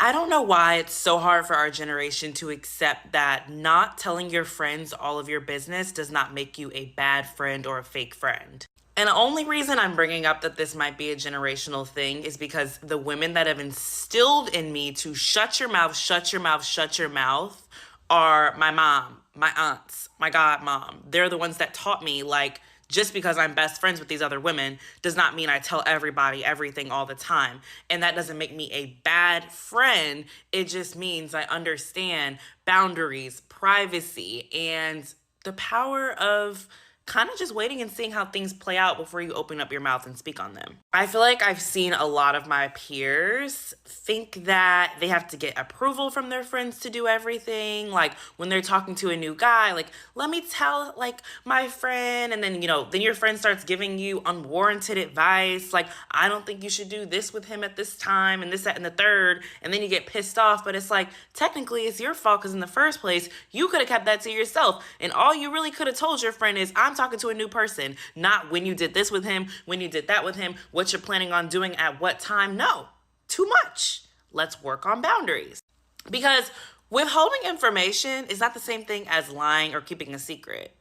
I don't know why it's so hard for our generation to accept that not telling your friends all of your business does not make you a bad friend or a fake friend. And the only reason I'm bringing up that this might be a generational thing is because the women that have instilled in me to shut your mouth, shut your mouth, shut your mouth are my mom, my aunts, my godmom. They're the ones that taught me, like, just because I'm best friends with these other women does not mean I tell everybody everything all the time. And that doesn't make me a bad friend. It just means I understand boundaries, privacy, and the power of kind of just waiting and seeing how things play out before you open up your mouth and speak on them. I feel like I've seen a lot of my peers think that they have to get approval from their friends to do everything. Like when they're talking to a new guy, like, let me tell like my friend, and then then your friend starts giving you unwarranted advice, like, I don't think you should do this with him at this time and this, that, and the third, and then you get pissed off, but it's like, technically it's your fault because in the first place, you could have kept that to yourself. And all you really could have told your friend is, I'm talking to a new person, not when you did this with him, when you did that with him, what you're planning on doing at what time. No, too much. Let's work on boundaries. Because withholding information is not the same thing as lying or keeping a secret.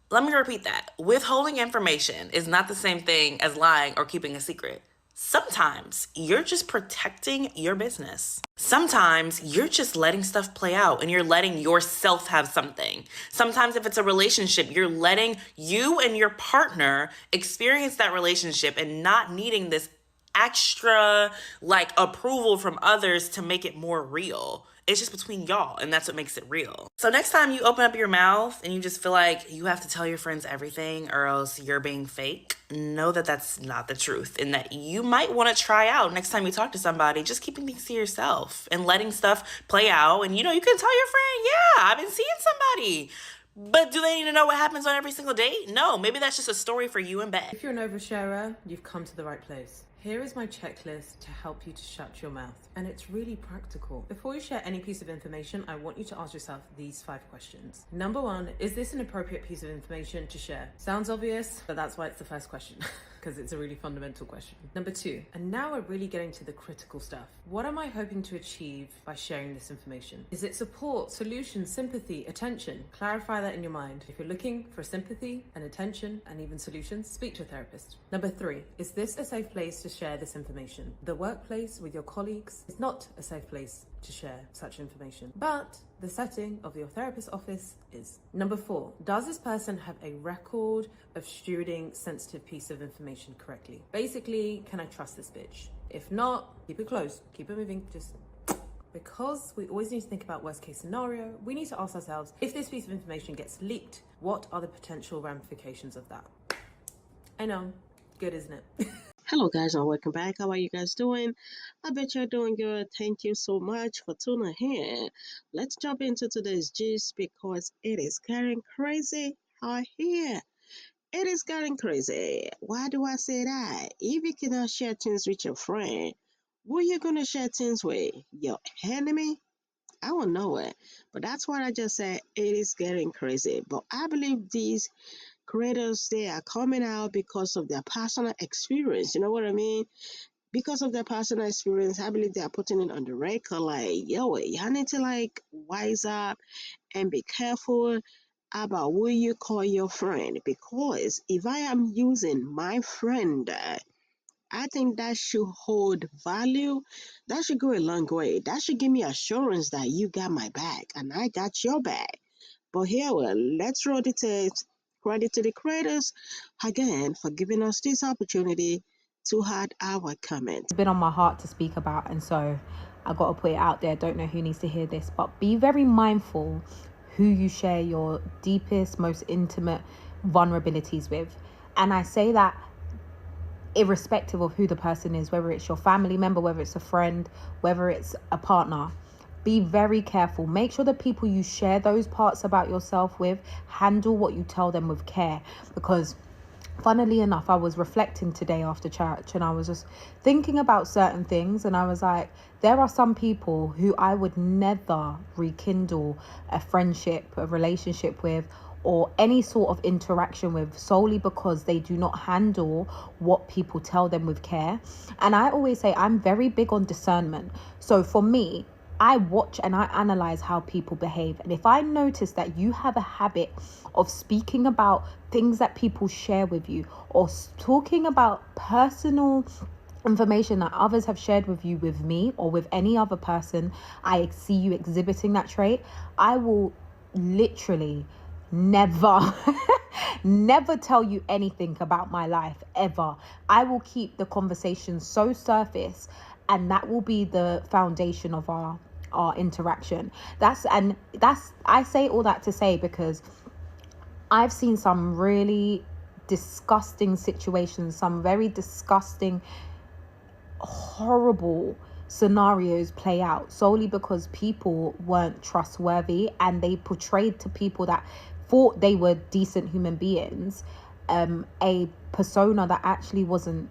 Let me repeat that. Withholding information is not the same thing as lying or keeping a secret. Sometimes you're just protecting your business. Sometimes you're just letting stuff play out and you're letting yourself have something. Sometimes if it's a relationship, you're letting you and your partner experience that relationship and not needing this extra like approval from others to make it more real. It's just between y'all, and that's what makes it real. So next time you open up your mouth and you just feel like you have to tell your friends everything or else you're being fake, know that that's not the truth, and that you might want to try out next time you talk to somebody, just keeping things to yourself and letting stuff play out. And you can tell your friend, yeah, I've been seeing somebody. But do they need to know what happens on every single date? No, maybe that's just a story for you in bed. If you're an oversharer, you've come to the right place. Here is my checklist to help you to shut your mouth. And it's really practical. Before you share any piece of information, I want you to ask yourself these 5 questions. Number 1, is this an appropriate piece of information to share? Sounds obvious, but that's why it's the first question, because it's a really fundamental question. Number 2, and now we're really getting to the critical stuff. What am I hoping to achieve by sharing this information? Is it support, solution, sympathy, attention? Clarify that in your mind. If you're looking for sympathy and attention and even solutions, speak to a therapist. Number 3, is this a safe place to share this information? The workplace with your colleagues is not a safe place to share such information, but the setting of your therapist's office is. Number 4, does this person have a record of stewarding sensitive piece of information correctly? Basically, can I trust this bitch? If not, keep it closed, keep it moving, just because we always need to think about worst case scenario, we need to ask ourselves, if this piece of information gets leaked, what are the potential ramifications of that? I know, good, isn't it? Hello, guys, and welcome back. How are you guys doing? I bet you're doing good. Thank you so much for tuning in. Let's jump into today's gist because it is getting crazy out here. It is getting crazy. Why do I say that? If you cannot share things with your friend, who are you gonna share things with? Your enemy? I don't know it, but that's what I just said. It is getting crazy. But I believe these creators, they are coming out because of their personal experience. You know what I mean? Because of their personal experience, I believe they are putting it on the record like, yo, y'all need to like wise up and be careful about who you call your friend. Because if I am using my friend, I think that should hold value. That should go a long way. That should give me assurance that you got my back and I got your back. But here, well, let's roll the tapes. Credit to the creators again for giving us this opportunity to add our comments. It's been on my heart to speak about, and so I got to put it out there. Don't know who needs to hear this, but be very mindful who you share your deepest, most intimate vulnerabilities with. And I say that irrespective of who the person is, whether it's your family member, whether it's a friend, whether it's a partner. Be very careful. Make sure the people you share those parts about yourself with handle what you tell them with care. Because funnily enough, I was reflecting today after church and I was just thinking about certain things, and I was like, there are some people who I would never rekindle a friendship, a relationship with, or any sort of interaction with solely because they do not handle what people tell them with care. And I always say I'm very big on discernment. So for me, I watch and I analyze how people behave. And if I notice that you have a habit of speaking about things that people share with you, or talking about personal information that others have shared with you, with me, or with any other person, I see you exhibiting that trait, I will literally never never tell you anything about my life ever. I will keep the conversation so surface, and that will be the foundation of our interaction. I say all that to say because I've seen some really disgusting situations, some very disgusting, horrible scenarios play out solely because people weren't trustworthy, and they portrayed to people that thought they were decent human beings a persona that actually wasn't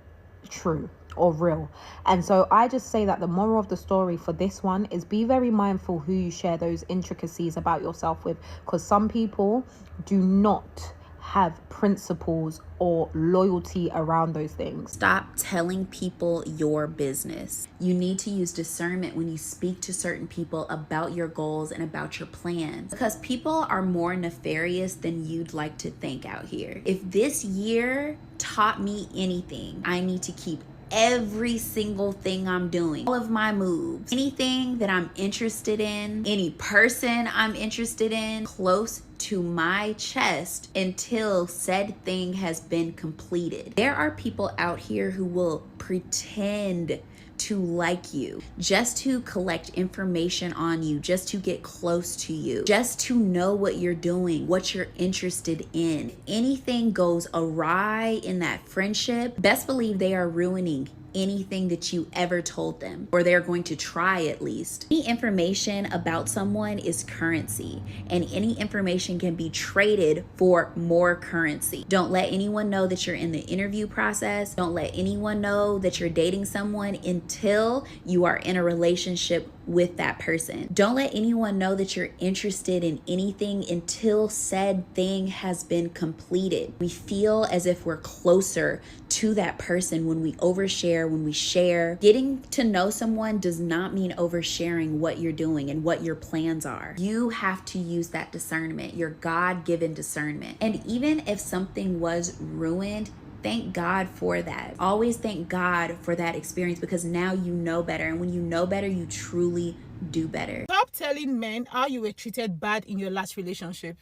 true or real. And so I just say that the moral of the story for this one is be very mindful who you share those intricacies about yourself with, because some people do not have principles or loyalty around those things. Stop telling people your business. You need to use discernment when you speak to certain people about your goals and about your plans, because people are more nefarious than you'd like to think out here. If this year taught me anything, I need to keep every single thing I'm doing, all of my moves, anything that I'm interested in, any person I'm interested in, close to my chest until said thing has been completed. There are people out here who will pretend to like you, just to collect information on you, just to get close to you, just to know what you're doing, what you're interested in. If anything goes awry in that friendship, best believe they are ruining anything that you ever told them, or they're going to try at least. Any information about someone is currency, and any information can be traded for more currency. Don't let anyone know that you're in the interview process. Don't let anyone know that you're dating someone until you are in a relationship with that person. Don't let anyone know that you're interested in anything until said thing has been completed. We feel as if we're closer to that person when we overshare, when we share. Getting to know someone does not mean oversharing what you're doing and what your plans are. You have to use that discernment, your God-given discernment. And even if something was ruined, thank God for that. Always thank God for that experience, because now you know better. And when you know better, you truly do better. Stop telling men how you were treated bad in your last relationship.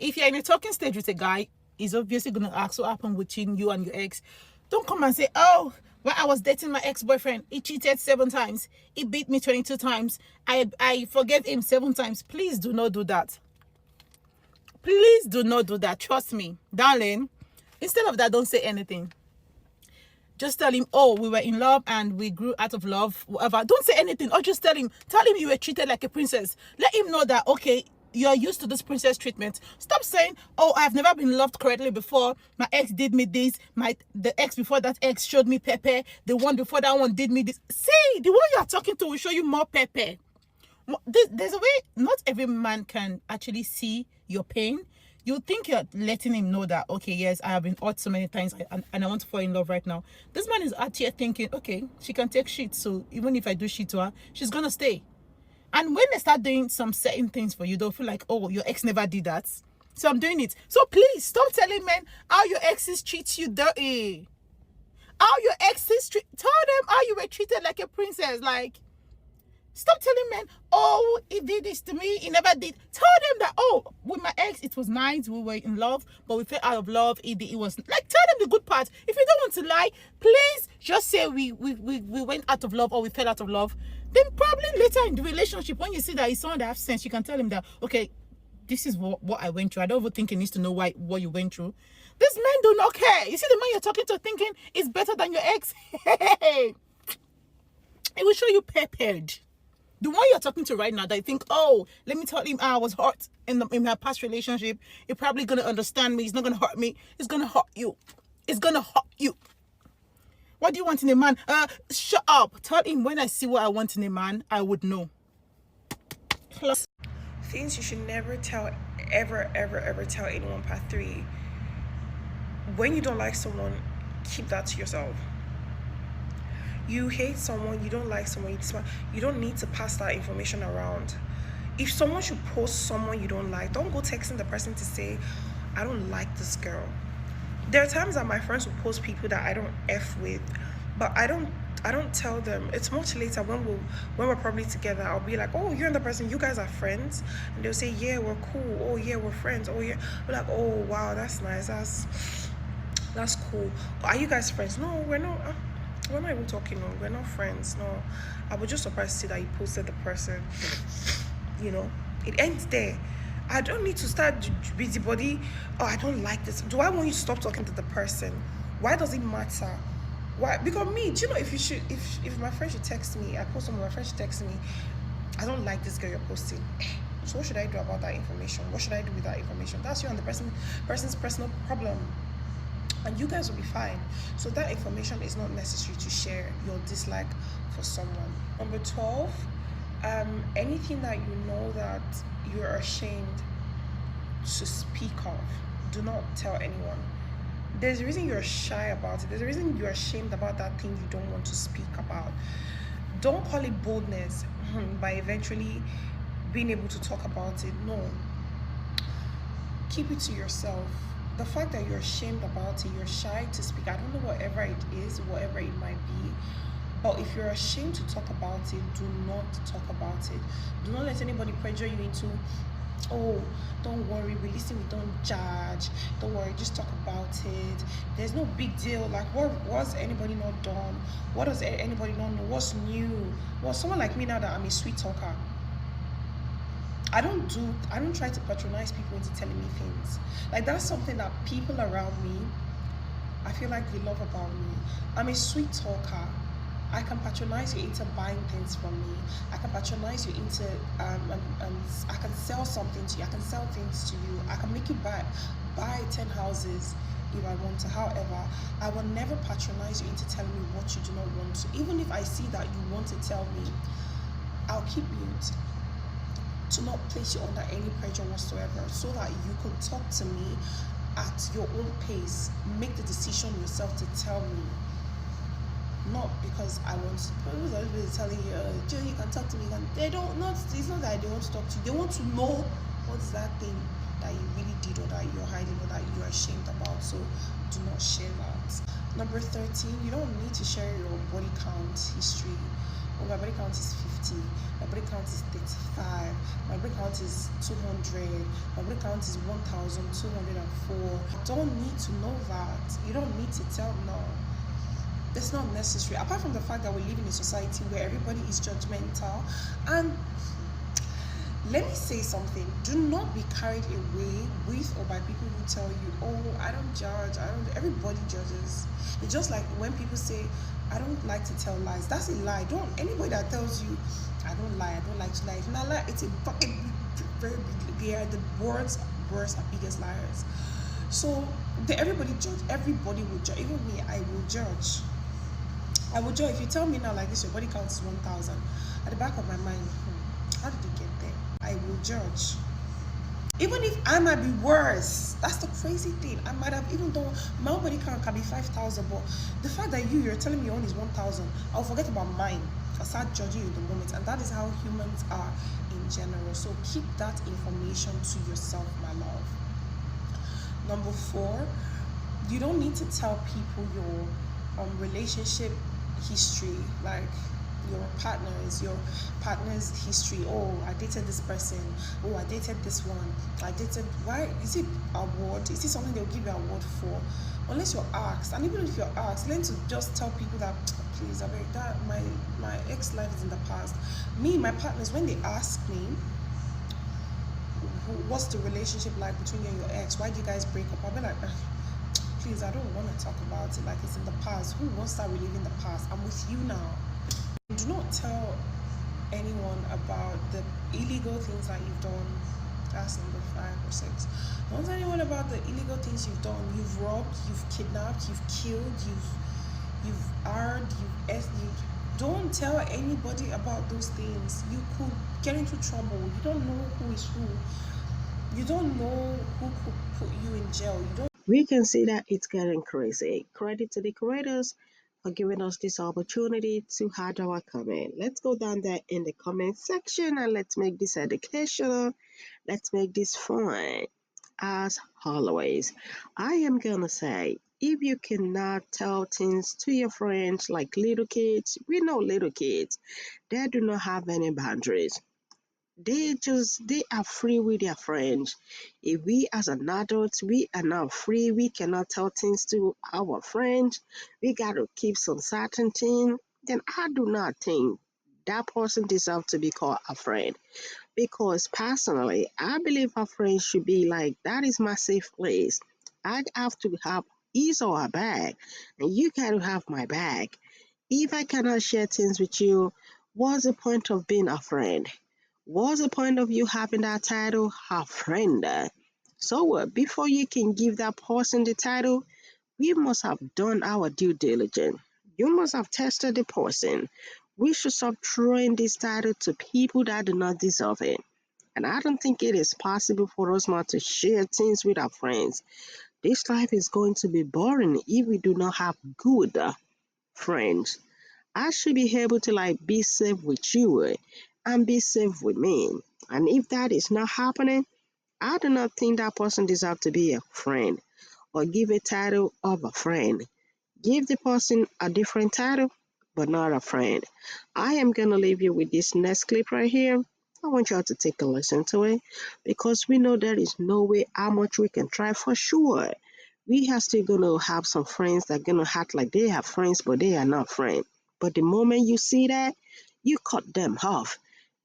If you're in a talking stage with a guy, he's obviously going to ask what happened between you and your ex. Don't come and say, oh, when I was dating my ex-boyfriend, he cheated 7 times. He beat me 22 times. I forgave him 7 times. Please do not do that. Please do not do that. Trust me, darling. Instead of that, don't say anything. Just tell him, oh, we were in love and we grew out of love, whatever. Don't say anything. Or just tell him you were treated like a princess. Let him know that, okay, you're used to this princess treatment. Stop saying, oh, I've never been loved correctly before. My ex did me this. The ex before that ex showed me pepper. The one before that one did me this. See, the one you are talking to will show you more pepper. There's a way, not every man can actually see your pain. You think you're letting him know that, okay, yes, I have been hurt so many times and I want to fall in love right now. This man is out here thinking, okay, she can take shit, so even if I do shit to her, she's going to stay. And when they start doing some certain things for you, they'll feel like, oh, your ex never did that, so I'm doing it. So please, stop telling men how your exes treat you dirty. How your exes treat, tell them how you were treated like a princess. Like, stop telling men, oh, he did this to me, he never did. Tell them that, oh, with my ex, it was nice, we were in love, but we fell out of love. It was like, tell them the good part. If you don't want to lie, please just say we went out of love or we fell out of love. Then probably later in the relationship, when you see that he's someone that has sense, you can tell him that, okay, this is what I went through. I don't even think he needs to know what you went through. These men do not care. You see the man you're talking to thinking is better than your ex. Hey, it will show you peppered. The one you're talking to right now that you think, oh, let me tell him I was hurt in my past relationship. He's probably going to understand me. He's not going to hurt me. It's going to hurt you. It's going to hurt you. What do you want in a man? Shut up. Tell him when I see what I want in a man, I would know. Things you should never tell ever, ever, ever tell anyone. Part 3, when you don't like someone, keep that to yourself. You hate someone, you don't like someone, you don't need to pass that information around. If someone should post someone you don't like, don't go texting the person to say, I don't like this girl. There are times that my friends will post people that I don't F with, but I don't tell them. It's much later when we're probably together. I'll be like, oh, you're and the person, you guys are friends? And they'll say, yeah, we're cool. Oh yeah, we're friends. Oh yeah. We're like, oh wow, that's nice. That's cool. Are you guys friends? No, we're not. We're not even talking. No, we're not friends. No. I was just surprised to see that you posted the person. It ends there. I don't need to start busybody. Oh, I don't like this. Do I want you to stop talking to the person? Why does it matter? Why? Because me, do you know, if my friend should text me, I post something, my friend should text me, I don't like this girl you're posting. So what should I do about that information? What should I do with that information? That's you and the person's personal problem. And you guys will be fine. So that information is not necessary to share your dislike for someone. Number 12, anything that you know that you're ashamed to speak of, do not tell anyone. There's a reason you're shy about it. There's a reason you're ashamed about that thing you don't want to speak about. Don't call it boldness by eventually being able to talk about it. No. Keep it to yourself. The fact that you're ashamed about it, you're shy to speak, I don't know, whatever it is, whatever it might be, but if you're ashamed to talk about it, do not talk about it. Do not let anybody pressure you into, oh, don't worry, we listen, we don't judge, don't worry, just talk about it. There's no big deal. Like, what's anybody not done? What does anybody not know? What's new? Well, someone like me, now that I'm a sweet talker, I don't try to patronize people into telling me things. Like, that's something that people around me, I feel like they love about me. I'm a sweet talker. I can patronize you into buying things from me. I can patronize you into, I can sell something to you. I can sell things to you. I can make you buy 10 houses if I want to. However, I will never patronize you into telling me what you do not want to. Even if I see that you want to tell me, I'll keep mute, to not place you under any pressure whatsoever, so that you can talk to me at your own pace. Make the decision yourself to tell me, not because I want to. People are always telling you, Jill, you can talk to me. It's not that they want to talk to you. They want to know what's that thing that you really did, or that you're hiding, or that you're ashamed about. So do not share that. Number 13, you don't need to share your body count history. Oh, my body count is 50, my body count is 35, my body count is 200, my body count is 1,204. Don't need to know that. You don't need to tell. No, that's not necessary. Apart from the fact that we live in a society where everybody is judgmental. And let me say something, do not be carried away with or by people who tell you, oh, I don't judge, everybody judges. It's just like when people say, I don't like to tell lies. That's a lie. Anybody that tells you, I don't lie, I don't like to lie, if not lie, it's a fucking very big, they are the world's worst and biggest liars. So everybody judge, everybody will judge, even me, I will judge. I will judge. If you tell me now like this, your body count is 1,000, at the back of my mind, how did you get there? I will judge. Even if I might be worse, that's the crazy thing. I might have, even though my body count can be 5,000, but the fact that you're telling me your own is 1,000, I'll forget about mine. I'll start judging you in the moment, and that is how humans are in general. So keep that information to yourself, my love. Number 4, you don't need to tell people your relationship history, like your partner's history. Oh, I dated this person. Oh, I dated this one. Why is it award? Is it something they'll give you an award for? Unless you're asked. And even if you're asked, learn to just tell people that, please, I beg that my ex life is in the past. Me, my partners, when they ask me, what's the relationship like between you and your ex? Why did you guys break up? I'll be like, please, I don't want to talk about it like it's in the past. Who wants to start reliving the past? I'm with you now. Do not tell anyone about the illegal things that you've done. That's number 5 or 6. Don't tell anyone about the illegal things you've done. You've robbed, you've kidnapped, you've killed, you've armed, don't tell anybody about those things. You could get into trouble. You don't know who is who. You don't know who could put you in jail. You don't. We can see that it's getting crazy. Credit to the creators for giving us this opportunity to add our comment. Let's go down there in the comment section and let's make this educational. Let's make this fun. As always, I am gonna say if you cannot tell things to your friends like little kids, we know little kids, they do not have any boundaries. They are free with their friends. If we as an adult we are not free, we cannot tell things to our friends, we gotta keep some certain thing, then I do not think that person deserves to be called a friend. Because personally I believe a friend should be like that is my safe place. I have to have his or her bag, and you gotta have my bag. If I cannot share things with you, what's the point of being a friend? What's the point of you having that title, a friend? So before you can give that person the title, we must have done our due diligence. You must have tested the person. We should stop throwing this title to people that do not deserve it. And I don't think it is possible for us not to share things with our friends. This life is going to be boring if we do not have good friends. I should be able to like be safe with you and be safe with me. And if that is not happening, I do not think that person deserves to be a friend or give a title of a friend. Give the person a different title, but not a friend. I am going to leave you with this next clip right here. I want y'all to take a listen to it because we know there is no way how much we can try for sure. We are still going to have some friends that are going to act like they have friends, but they are not friends. But the moment you see that, you cut them off.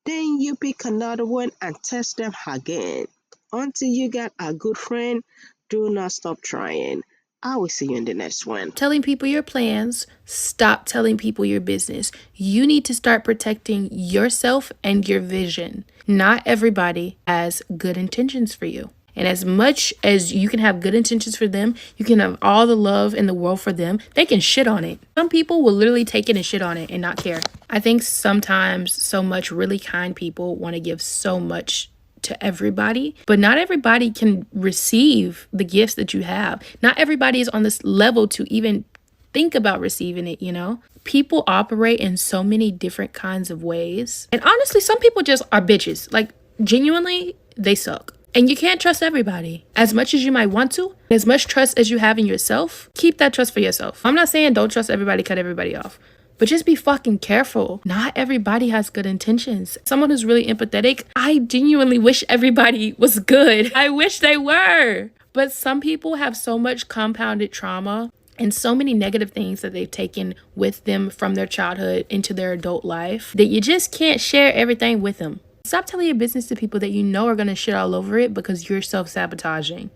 Then you pick another one and test them again. Until you get a good friend, do not stop trying. I will see you in the next one. Telling people your plans, stop telling people your business. You need to start protecting yourself and your vision. Not everybody has good intentions for you. And as much as you can have good intentions for them, you can have all the love in the world for them, they can shit on it. Some people will literally take it and shit on it and not care. I think sometimes so much really kind people want to give so much to everybody, but not everybody can receive the gifts that you have. Not everybody is on this level to even think about receiving it, you know? People operate in so many different kinds of ways. And honestly, some people just are bitches. Like, genuinely, they suck. And you can't trust everybody. As much as you might want to, as much trust as you have in yourself, keep that trust for yourself. I'm not saying don't trust everybody, cut everybody off. But just be fucking careful. Not everybody has good intentions. Someone who's really empathetic, I genuinely wish everybody was good. I wish they were. But some people have so much compounded trauma and so many negative things that they've taken with them from their childhood into their adult life that you just can't share everything with them. Stop telling your business to people that you know are going to shit all over it because you're self-sabotaging.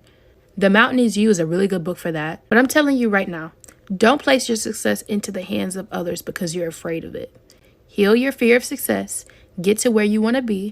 The Mountain Is You is a really good book for that. But I'm telling you right now, don't place your success into the hands of others because you're afraid of it. Heal your fear of success, get to where you want to be,